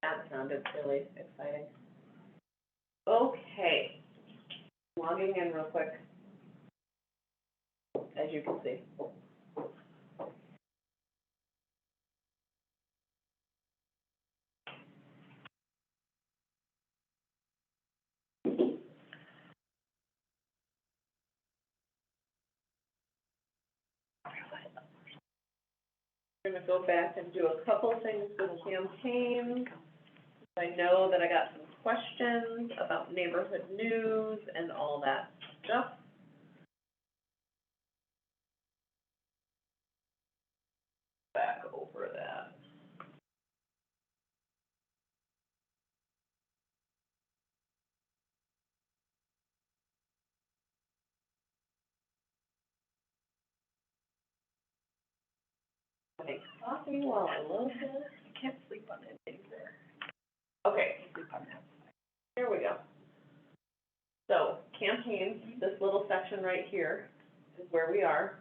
That sounded really exciting. Okay, logging in real quick, as you can see. I'm gonna go back and do a couple things with campaigns. I know that I got some questions about neighborhood news and all that stuff. Back over that. Make coffee while I load this. I can't sleep on it anymore. Okay, sleep on that. Here we go. So, campaigns, this little section right here is where we are.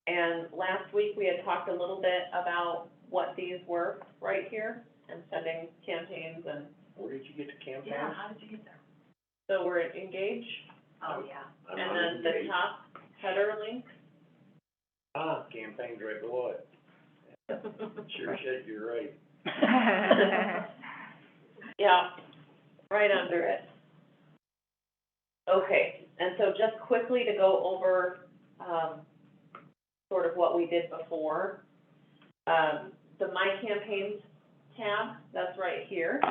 And last week, we had talked a little bit about what these were right here, and sending campaigns and... Where did you get to campaigns? Yeah, how did you get there? So we're at Engage, Oh, yeah. I'm and on then the Engage. top header link. Ah, campaigns right below it. Sure said you're right. Yeah, right under it. Okay, and so just quickly to go over, sort of what we did before. The My Campaigns tab, that's right here,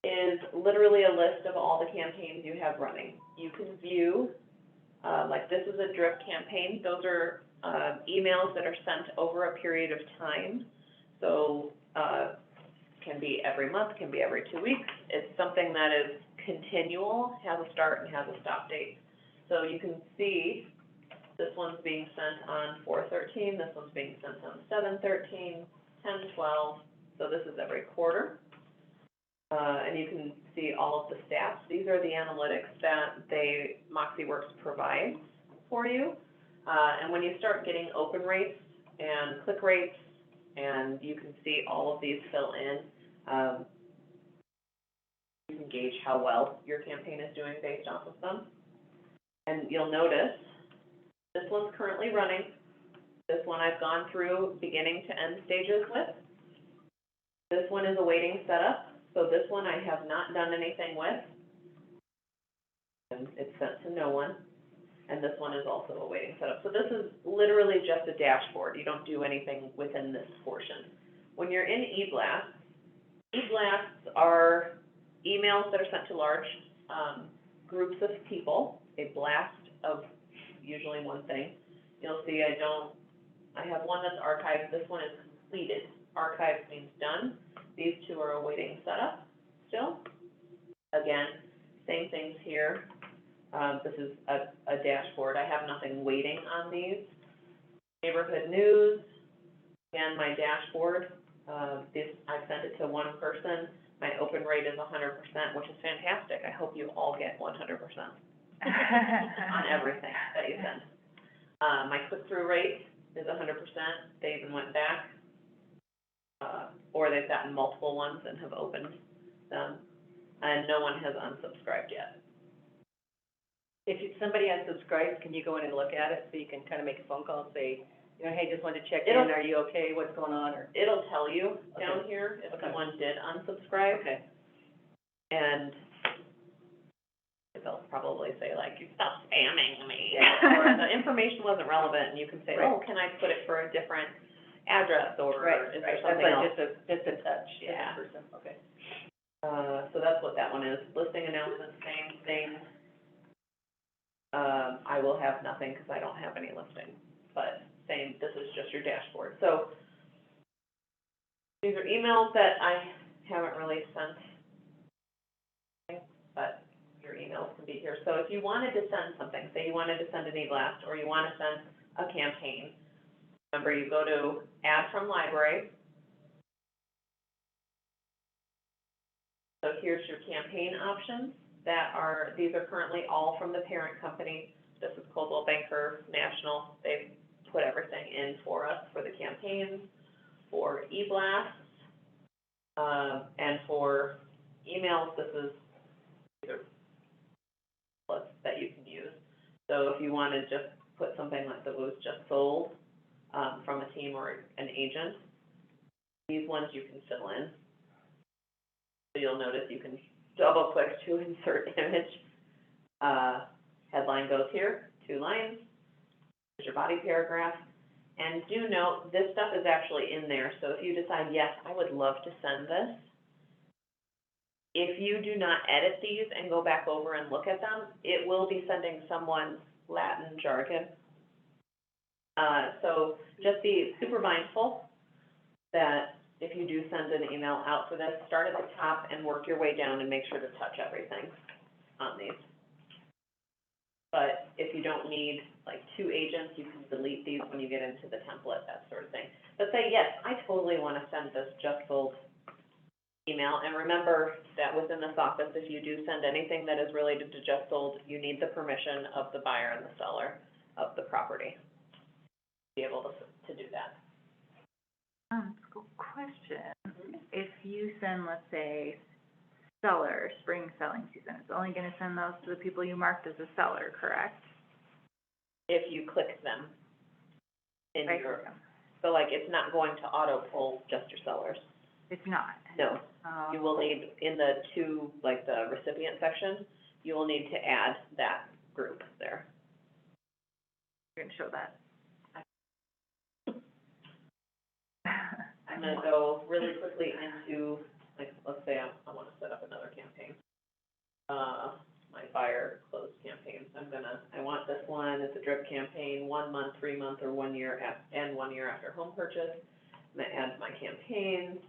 is literally a list of all the campaigns you have running. You can view, like this is a drip campaign, those are, emails that are sent over a period of time. So, can be every month, can be every 2 weeks. It's something that is continual, has a start and has a stop date. So you can see this one's being sent on 4/13, this one's being sent on 7/13, 10/12, so this is every quarter. And you can see all of the stats. These are the analytics that MoxiWorks provides for you. And when you start getting open rates and click rates, and you can see all of these fill in, you can gauge how well your campaign is doing based off of them. And you'll notice, this one's currently running. This one I've gone through beginning to end stages with. This one is awaiting setup, so this one I have not done anything with. And it's sent to no one. And this one is also awaiting setup. So this is literally just a dashboard. You don't do anything within this portion. When you're in eBlasts, eBlasts are emails that are sent to large groups of people, a blast of usually one thing. You'll see I have one that's archived. This one is completed. Archived means done. These two are awaiting setup still. Again, same things here. This is a dashboard. I have nothing waiting on these. Neighborhood news, again, my dashboard. I've sent it to one person. My open rate is 100%, which is fantastic. I hope you all get 100% on everything that you send. My click-through rate is 100%. They even went back, or they've gotten multiple ones and have opened them, and no one has unsubscribed yet. If somebody has subscribed, can you go in and look at it, so you can kind of make a phone call and say, you know, hey, just wanted to check in, are you okay, what's going on, or? It'll tell you down here if someone did unsubscribe. Okay. And they'll probably say, like, you stop spamming me, Yeah. or the information wasn't relevant, and you can say, Right. oh, can I put it for a different address, or is there something else? That's like just a touch, Yeah. person, okay. So that's what that one is. Listing announcements, same thing. I will have nothing because I don't have any listing, but same, this is just your dashboard. So these are emails that I haven't really sent, but your emails can be here. So if you wanted to send something, say you wanted to send an e-blast, or you want to send a campaign, remember you go to Add from Library. So here's your campaign options. These are currently all from the parent company. This is Coldwell Banker National. They've put everything in for us for the campaigns. For e-blasts, And for emails, this is either templates that you can use. So if you want to just put something like that was just sold, from a team or an agent, these ones you can fill in. So you'll notice you can double click to insert image. Headline goes here, 2 lines, there's your body paragraph. And do note, this stuff is actually in there, so if you decide, yes, I would love to send this, if you do not edit these and go back over and look at them, it will be sending someone Latin jargon. So just be super mindful that if you do send an email out for this, start at the top and work your way down and make sure to touch everything on these. But if you don't need like 2 agents, you can delete these when you get into the template, that sort of thing. But say, yes, I totally want to send this just sold email. And remember that within this office, if you do send anything that is related to just sold, you need the permission of the buyer and the seller of the property to be able to do that. Good question. If you send, let's say, seller, spring selling season, it's only gonna send those to the people you marked as a seller, correct? If you click them in Right. your, so like it's not going to auto pull just your sellers. It's not. No, you will need, in the like the recipient section, you will need to add that group there. You're gonna show that. I'm gonna go really quickly into, like, let's say I wanna set up another campaign. My buyer closed campaigns, I want this one, it's a drip campaign, 1 month, 3 month, or 1 year, and 1 year after home purchase. I'm gonna add my campaigns.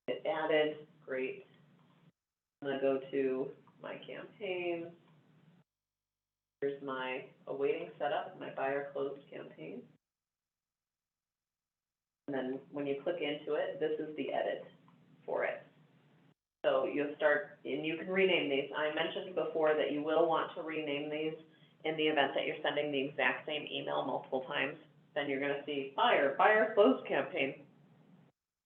Hit added, great. I'm gonna go to my campaign. Here's my awaiting setup, my buyer closed campaign. And then when you click into it, this is the edit for it. So you'll start, and you can rename these. I mentioned before that you will want to rename these in the event that you're sending the exact same email multiple times. Then you're gonna see buyer closed campaign.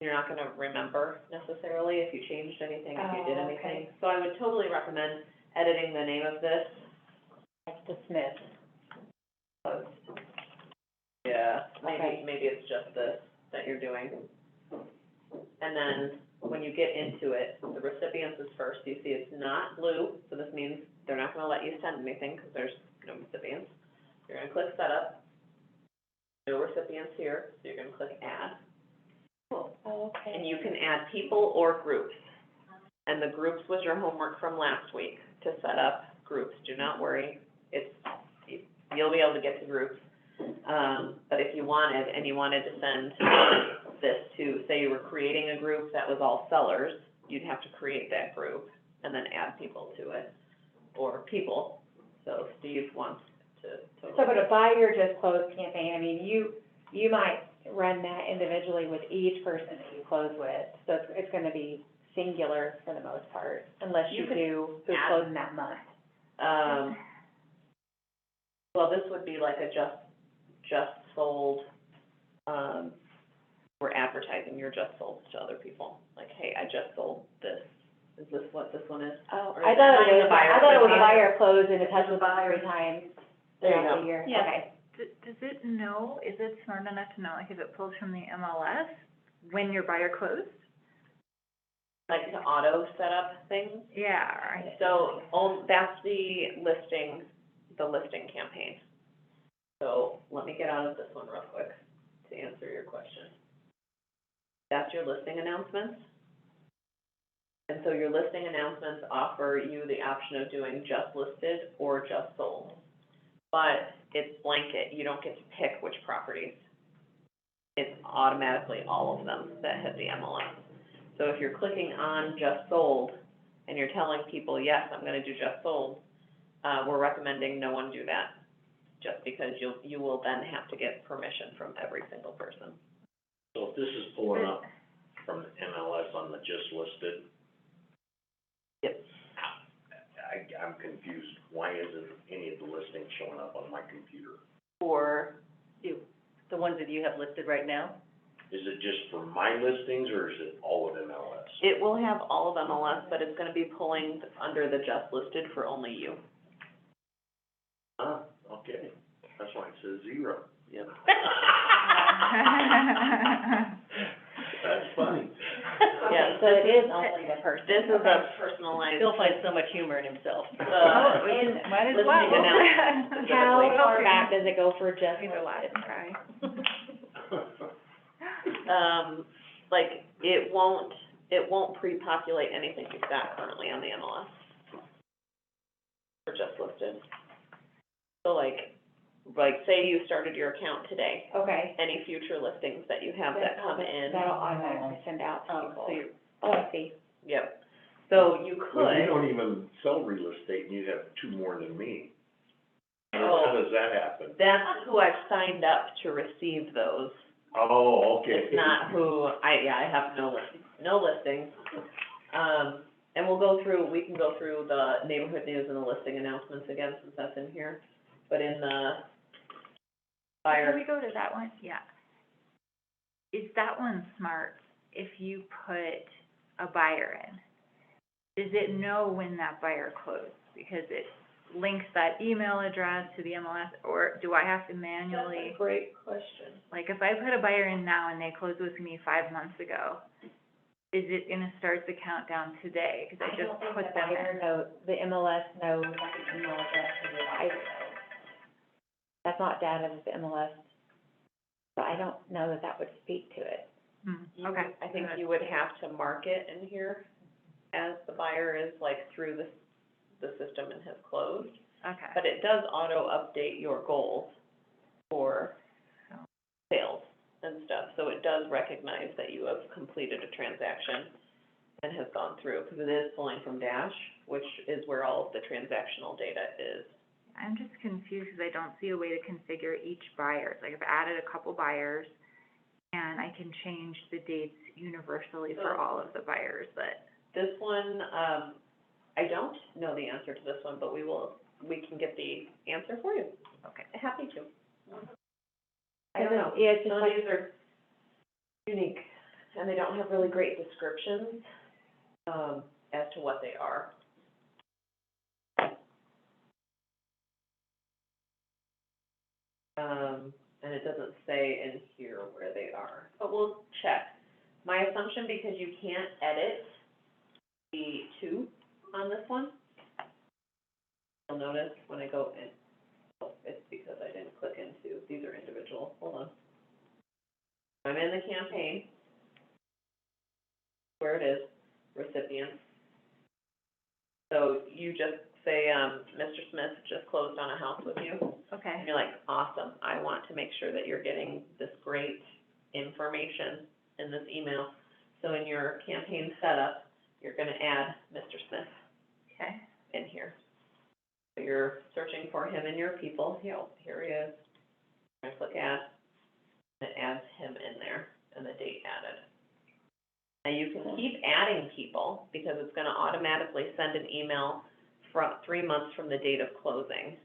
You're not gonna remember necessarily if you changed anything, if you did Oh, anything. okay. So I would totally recommend editing the name of this. Dismiss. Yeah, Okay. maybe it's just this that you're doing. And then when you get into it, the recipients is first. You see it's not blue, so this means they're not gonna let you send anything because there's no recipients. You're gonna click setup. No recipients here, so you're gonna click add. Oh, okay. And you can add people or groups. And the groups was your homework from last week, to set up groups. Do not worry, you'll be able to get to groups. But if you wanted to send this to, say you were creating a group that was all sellers, you'd have to create that group and then add people to it, or people. So Steve wants to. So, but a buyer just closed campaign, I mean, you might run that individually with each person that you close with, so it's gonna be singular for the most part, unless you You could do who's add- closing that month. Well, this would be like a just sold, we're advertising your just sold to other people. Like, hey, I just sold this. Is this what this one is? Oh, Or I is thought that it was, the buyer I thought it was campaign? buyer closed and it touches the 3 times There you throughout go. the year, Yeah. okay. Does it know, is it smart enough to know, like, if it pulls from the MLS when your buyer closed? Like the auto setup thing? Yeah, right. So, that's the listing campaign. So, let me get out of this one real quick to answer your question. That's your listing announcements. And so your listing announcements offer you the option of doing just listed or just sold. But it's blanket, you don't get to pick which properties. It's automatically all of them that hit the MLS. So if you're clicking on just sold and you're telling people, yes, I'm gonna do just sold, we're recommending no one do that, just because you will then have to get permission from every single person. So if this is pulling up from the MLS on the just listed. Yep. I'm confused, why isn't any of the listings showing up on my computer? Or, You, the ones that you have listed right now? Is it just for my listings, or is it all of MLS? It will have all of MLS, but it's gonna be pulling under the just listed for only you. Ah, okay, that's why it says 0. Yep. That's funny. Yeah, So it is only the person. This is a personalized. He'll find so much humor in himself. And Might as listening well. announcement how specifically. far back does it go for just Either laugh listed? and cry. Like, it won't pre-populate anything you've got currently on the MLS. For just listed. So like, say you started your account today, Okay. any future listings that you have that come in. That'll automatically send out to So people. you're, Oh, I see. Yep. So you Well, you could, don't even sell real estate, and you have 2 more than me. Oh. How does that happen? that's who I've signed up to receive those. Oh, okay. It's not who, I have no listings. And we can go through the neighborhood news and the listing announcements again, since that's in here. But in the Can buyer, we go to that one? Yeah. Is that one smart if you put a buyer in? Does it know when that buyer closed? Because it links that email address to the MLS, or do I have to manually? great question. Like, if I put a buyer in now and they closed with me 5 months ago, is it gonna start the countdown today? Because I just put them in. The MLS knows what the email address of the buyer is. That's not data that the MLS, so I don't know that that would speak to it. Okay. I think you would have to mark it in here as the buyer is like through the system and has closed. Okay. But it does auto-update your goals for sales and stuff, so it does recognize that you have completed a transaction and has gone through, because it is pulling from Dash, which is where all of the transactional data is. I'm just confused because I don't see a way to configure each buyer. Like, I've added a couple buyers, and I can change the dates universally for all of the buyers, but. This one, I don't know the answer to this one, but we can get the answer for you. Okay. Happy to. I don't know. Yeah, it's just Some of like, these are unique, and they don't have really great descriptions, as to what they are. And it doesn't say in here where they are, but we'll check. My assumption, because you can't edit the 2 on this one, you'll notice when I go in, oh, it's because I didn't click into, these are individual, hold on. I'm in the campaign, where it is, recipients. So you just say, Mr. Smith just closed on a house with you, Okay. and you're like, awesome, I want to make sure that you're getting this great information in this email. So in your campaign setup, you're gonna add Mr. Smith Okay. in here. So you're searching for him in your people, here he is. I click add, and it adds him in there, and the date added. Now you can keep adding people, because it's gonna automatically send an email from 3 months from the date of closing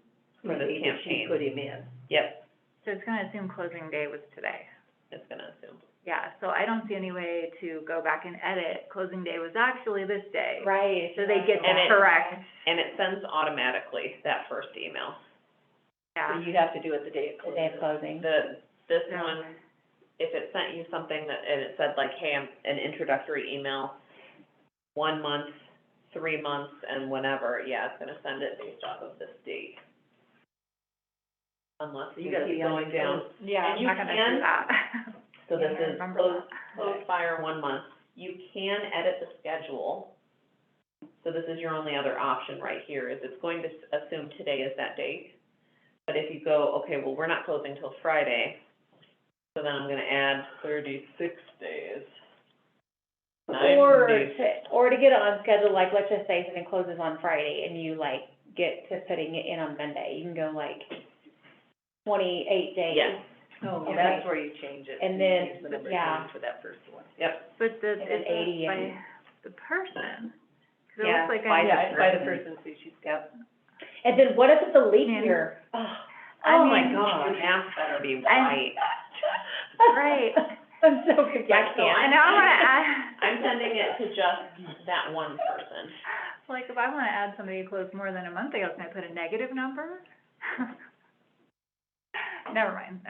for this maybe that she campaign. put him in. Yep, So it's gonna assume closing day was today. it's gonna assume. Yeah, so I don't see any way to go back and edit, closing day was actually this day. right. So they get And that it- correct, And it sends automatically that first email. So yeah. you have to do it the day it The closes. day of closing. This Yeah. one, if it sent you something that, and it said like, hey, I'm an introductory email, 1 month, 3 months, and whenever, yeah, it's gonna send it based off of this date. Unless you You gotta keep be on going your down. toes. Yeah, And I'm you not gonna can- do that. So this Yeah, I is remember closed, that. closed buyer 1 month. You can edit the schedule. So this is your only other option right here, is it's going to assume today is that date. But if you go, okay, well, we're not closing till Friday, so then I'm gonna add 36 days. 90 Or days. to get it on schedule, like, let's just say something closes on Friday and you like get to putting it in on Monday, you can go like 28 days. Yes. Oh, Okay. that's where you change it. And You then, use the number of yeah. days for that first one. Yep, But the, And then it's 80 by and- the person. 'Cause it Yeah, looks like by I'm. the Yeah, it's by the person. person, so she's got, And then what if it's a leap Man. year? oh I my mean, God, your math better be I'm- right. Right. I'm so confused. I can't. And now I wanna add. I'm sending it to just that one person. Like, if I wanna add somebody who closed more than a month ago, can I put a negative number? Never mind.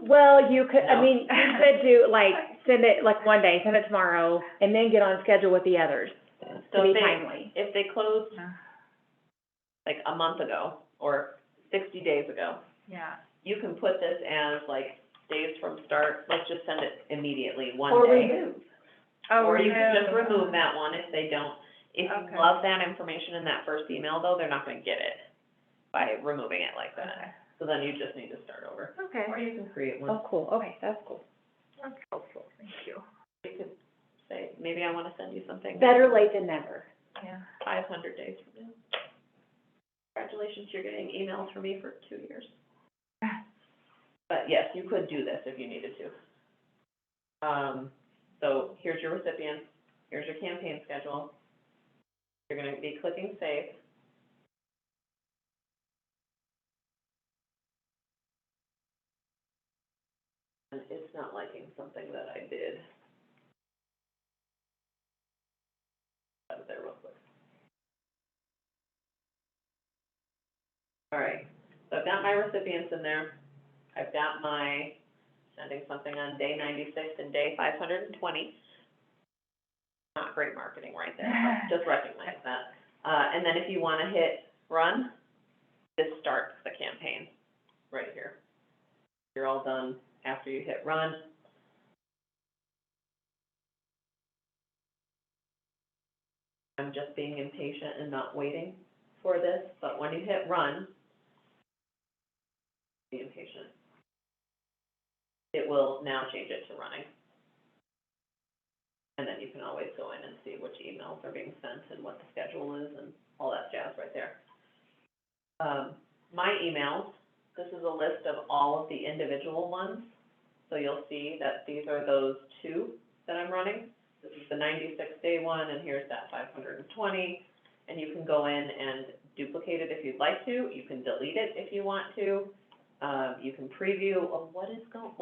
Well, you could, I No. mean, you could do, like, send it, like, one day, send it tomorrow, and then get on schedule with the others, to So be if they, timely. if they closed Uh, like a month ago or 60 days ago, Yeah, you can put this as like days from start, let's just send it immediately, one Or day. remove. oh, Or you can remove. just remove that one if they don't. If Okay. you love that information in that first email though, they're not gonna get it by removing it like that. Okay, So then you just need to start over. Or okay, you can create one. Oh, cool, okay, that's cool. that's helpful, thank you. You could say, maybe I wanna send you something. Better late than never. Yeah. 500 days from now. Congratulations, you're getting emails from me for 2 years. But yes, you could do this if you needed to. So here's your recipients, here's your campaign schedule. You're gonna be clicking save. And it's not liking something that I did. Out of there real quick. All right, so I've got my recipients in there. I've got my sending something on day 96 and day 520. Not great marketing right there, but just recognize that. And then if you wanna hit run, this starts the campaign right here. You're all done after you hit run. I'm just being impatient and not waiting for this, but when you hit run, be impatient. It will now change it to running. And then you can always go in and see which emails are being sent and what the schedule is and all that jazz right there. My emails, this is a list of all of the individual ones. So you'll see that these are those 2 that I'm running. This is the 96-day one, and here's that 520. And you can go in and duplicate it if you'd like to. You can delete it if you want to. You can preview, what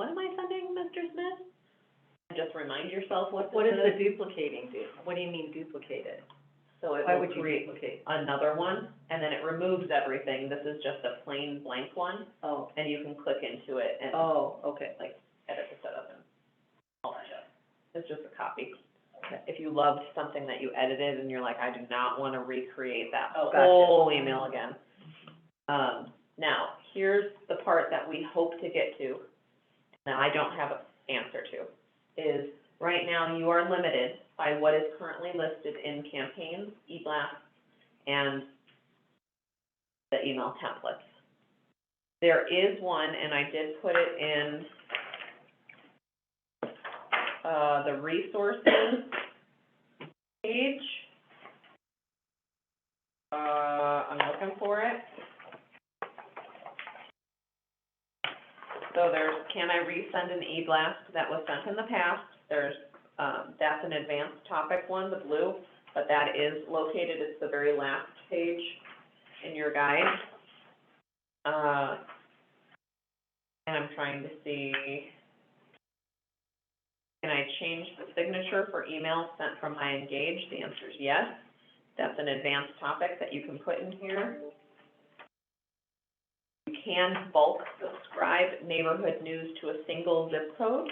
am I sending, Mr. Smith? And just remind yourself what What this does the duplicating do? What do you mean duplicated? So it Why will would you create duplicate? another one, and then it removes everything. This is just a plain blank one, Oh, and you can click into it and okay. like edit the setup and all that stuff. It's just a copy. If you loved something that you edited and you're like, I do not want to recreate that Oh, gotcha. whole email again. Now, here's the part that we hope to get to, that I don't have an answer to, is right now you are limited by what is currently listed in campaigns, e-blasts, and the email templates. There is one, and I did put it in the resources page. I'm looking for it. So there's, can I resend an e-blast that was sent in the past? There's, that's an advanced topic one, the blue, but that is located, it's the very last page in your guide. And I'm trying to see, can I change the signature for emails sent from my Engage? The answer is yes. That's an advanced topic that you can put in here. You can bulk subscribe neighborhood news to a single zip code.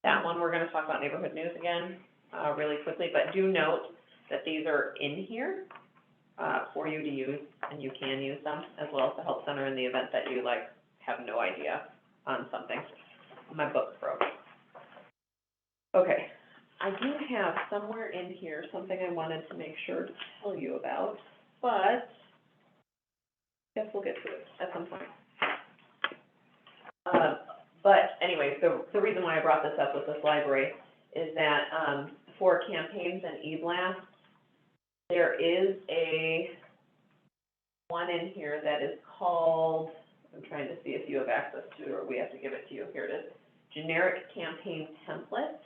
That one, we're gonna talk about neighborhood news again, really quickly, but do note that these are in here, for you to use, and you can use them, as well as the help center in the event that you, like, have no idea on something. My book broke. Okay, I do have somewhere in here something I wanted to make sure to tell you about, but guess we'll get to it at some point. But anyway, the reason why I brought this up with this library is that, for campaigns and e-blasts, there is one in here that is called, I'm trying to see if you have access to it or we have to give it to you. Here it is, generic campaign template.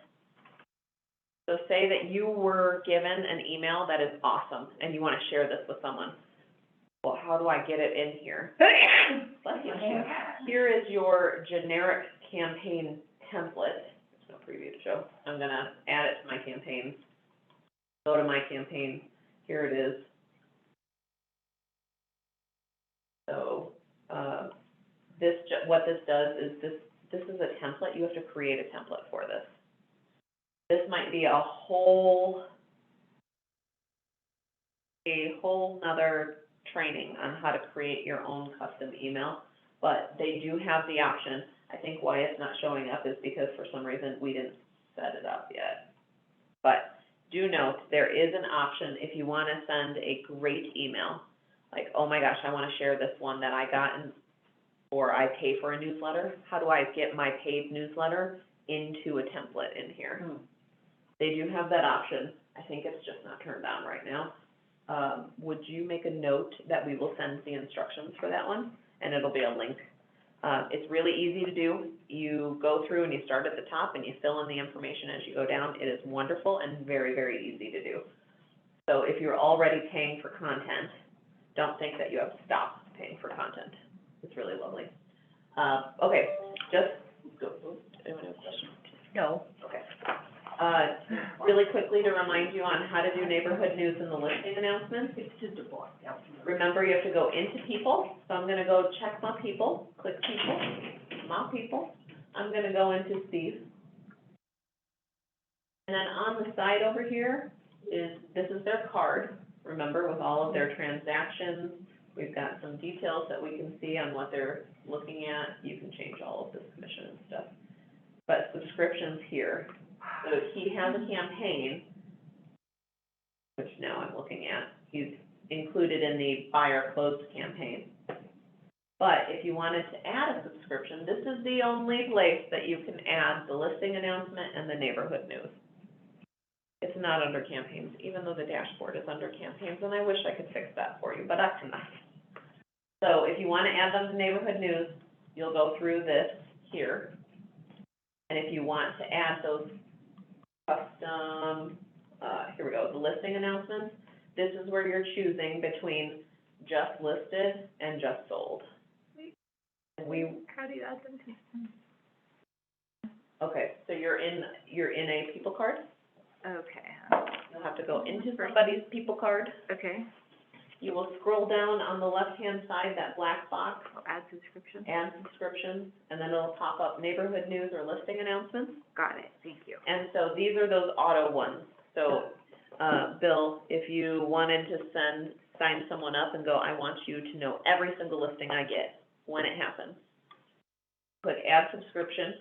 So say that you were given an email that is awesome and you want to share this with someone. Well, how do I get it in here? Bless you. Here is your generic campaign template, there's no preview to show, I'm gonna add it to my campaign. Go to my campaign, here it is. So, what this does is this is a template, you have to create a template for this. This might be a whole nother training on how to create your own custom email, but they do have the option. I think why it's not showing up is because for some reason we didn't set it up yet. But do note, there is an option if you want to send a great email, like, oh my gosh, I want to share this one that I got or I pay for a newsletter. How do I get my paid newsletter into a template in here? They do have that option. I think it's just not turned on right now. Would you make a note that we will send the instructions for that one? And it'll be a link. It's really easy to do. You go through and you start at the top and you fill in the information as you go down. It is wonderful and very, very easy to do. So if you're already paying for content, don't think that you have to stop paying for content. It's really lovely. Okay, just go. Anyone have a question? No. Okay. Really quickly to remind you on how to do neighborhood news and the listing announcements. Remember, you have to go into people, so I'm gonna go check my people, click people, my people. I'm gonna go into Steve. And then on the side over here this is their card, remember, with all of their transactions. We've got some details that we can see on what they're looking at. You can change all of this commission and stuff. But subscriptions here. So he has a campaign, which now I'm looking at. He's included in the buyer closed campaign. But if you wanted to add a subscription, this is the only place that you can add the listing announcement and the neighborhood news. It's not under campaigns, even though the dashboard is under campaigns, and I wish I could fix that for you, but I cannot. So if you want to add them to neighborhood news, you'll go through this here. And if you want to add those custom, here we go, the listing announcements, this is where you're choosing between just listed and just sold. And How do you add them to? okay, so you're in a people card. Okay. You'll have to go into somebody's people card. Okay. You will scroll down on the left-hand side, that black box, Add subscription. add subscriptions, and then it'll pop up neighborhood news or listing announcements. Got it. Thank you. And so these are those auto ones. So, Bill, if you wanted to sign someone up and go, I want you to know every single listing I get when it happens, click add subscription,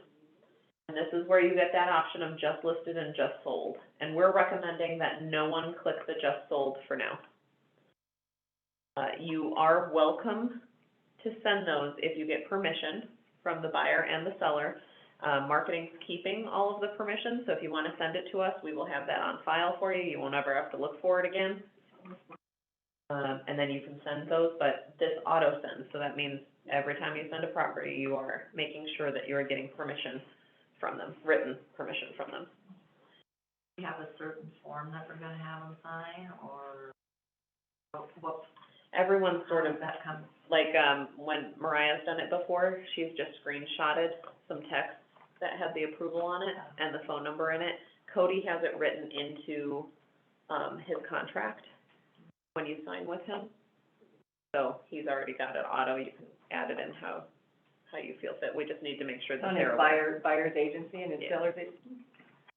and this is where you get that option of just listed and just sold. And we're recommending that no one click the just sold for now. You are welcome to send those if you get permission from the buyer and the seller. Marketing's keeping all of the permission, so if you want to send it to us, we will have that on file for you. You won't ever have to look for it again. And then you can send those, but this auto sends, so that means every time you send a property, you are making sure that you are getting permission from them, written permission from them. We have a certain form that we're gonna have them sign, or what, Everyone's sort of, that comes? like, when Mariah's done it before, she's just screenshotted some text that had the approval on it and the phone number in it. Cody has it written into, his contract when you sign with him. So he's already got it auto, you can add it in how you feel fit. We just need to make sure that On they're his aware. buyer's agency and his Yeah. seller's agency?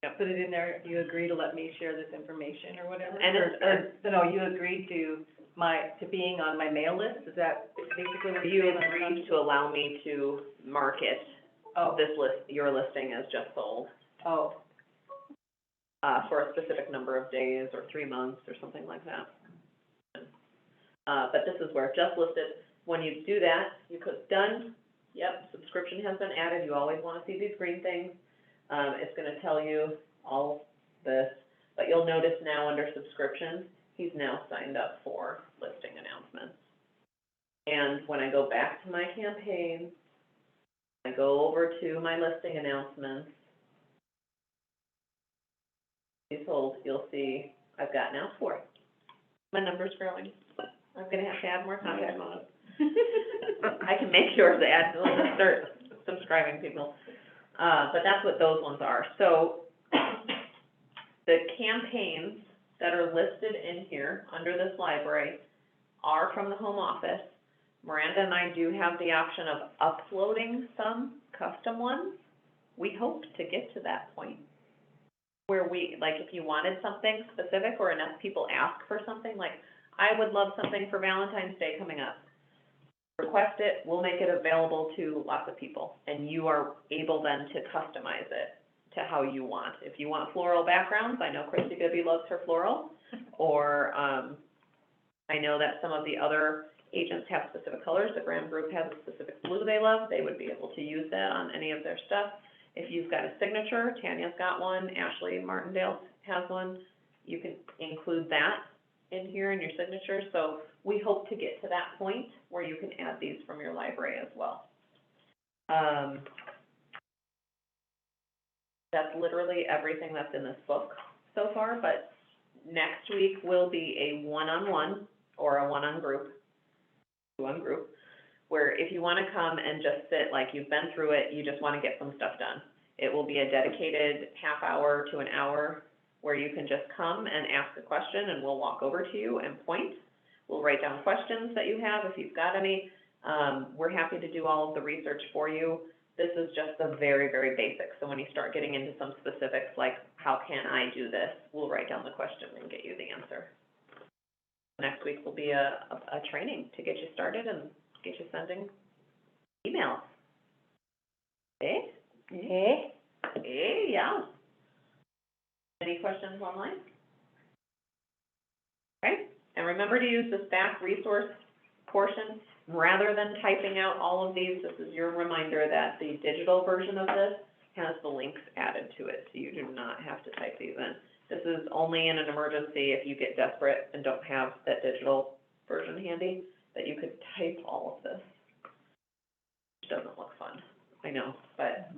Yep. Put it in there, you agree to let me share this information or whatever? And it's, No, you agreed to being on my mail list, is that basically what you you're saying? agreed to allow me to market Oh, this your listing as just sold, oh, for a specific number of days or 3 months or something like that. But this is where just listed, when you do that, you click done, yep, subscription has been added, you always wanna see these green things. It's gonna tell you all this, but you'll notice now under subscriptions, he's now signed up for listing announcements. And when I go back to my campaign, I go over to my listing announcements, sold, you'll see I've got now 4. My number's growing. I'm gonna have to add more content on it. I can make yours add, we'll just start subscribing people. But that's what those ones are. So the campaigns that are listed in here under this library are from the home office. Miranda and I do have the option of uploading some custom ones. We hope to get to that point where we, like, if you wanted something specific or enough people ask for something, like, I would love something for Valentine's Day coming up. Request it, we'll make it available to lots of people, and you are able then to customize it to how you want. If you want floral backgrounds, I know Christy Bibby loves her floral, or, I know that some of the other agents have specific colors. The Graham Group has a specific blue they love. They would be able to use that on any of their stuff. If you've got a signature, Tanya's got one, Ashley Martindale has one, you can include that in here in your signature. So we hope to get to that point where you can add these from your library as well. That's literally everything that's in this book so far, but next week will be a one-on-one or a one-on-group, where if you want to come and just sit, like you've been through it, you just want to get some stuff done. It will be a dedicated half hour to an hour where you can just come and ask a question and we'll walk over to you and point. We'll write down questions that you have if you've got any. We're happy to do all of the research for you. This is just the very, very basics. So when you start getting into some specifics, like how can I do this, we'll write down the question and get you the answer. Next week will be a training to get you started and get you sending emails. Okay? Okay. Hey, yeah. Any questions online? Okay, and remember to use the staff resource portion. Rather than typing out all of these, this is your reminder that the digital version of this has the links added to it, so you do not have to type these in. This is only in an emergency if you get desperate and don't have that digital version handy, that you could type all of this. Which doesn't look fun, I know, but,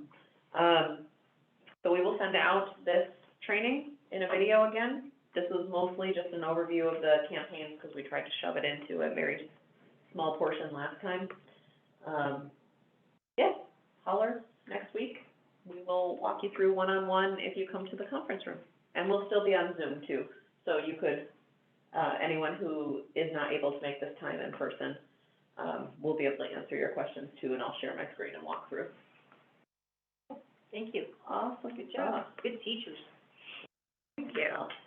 so we will send out this training in a video again. This was mostly just an overview of the campaigns because we tried to shove it into a very small portion last time. Yeah, holler next week. We will walk you through one-on-one if you come to the conference room. And we'll still be on Zoom too. So you could, anyone who is not able to make this time in person, will be able to answer your questions too, and I'll share my screen and walk through. Thank you. Awesome, good job. Good teachers. Thank you.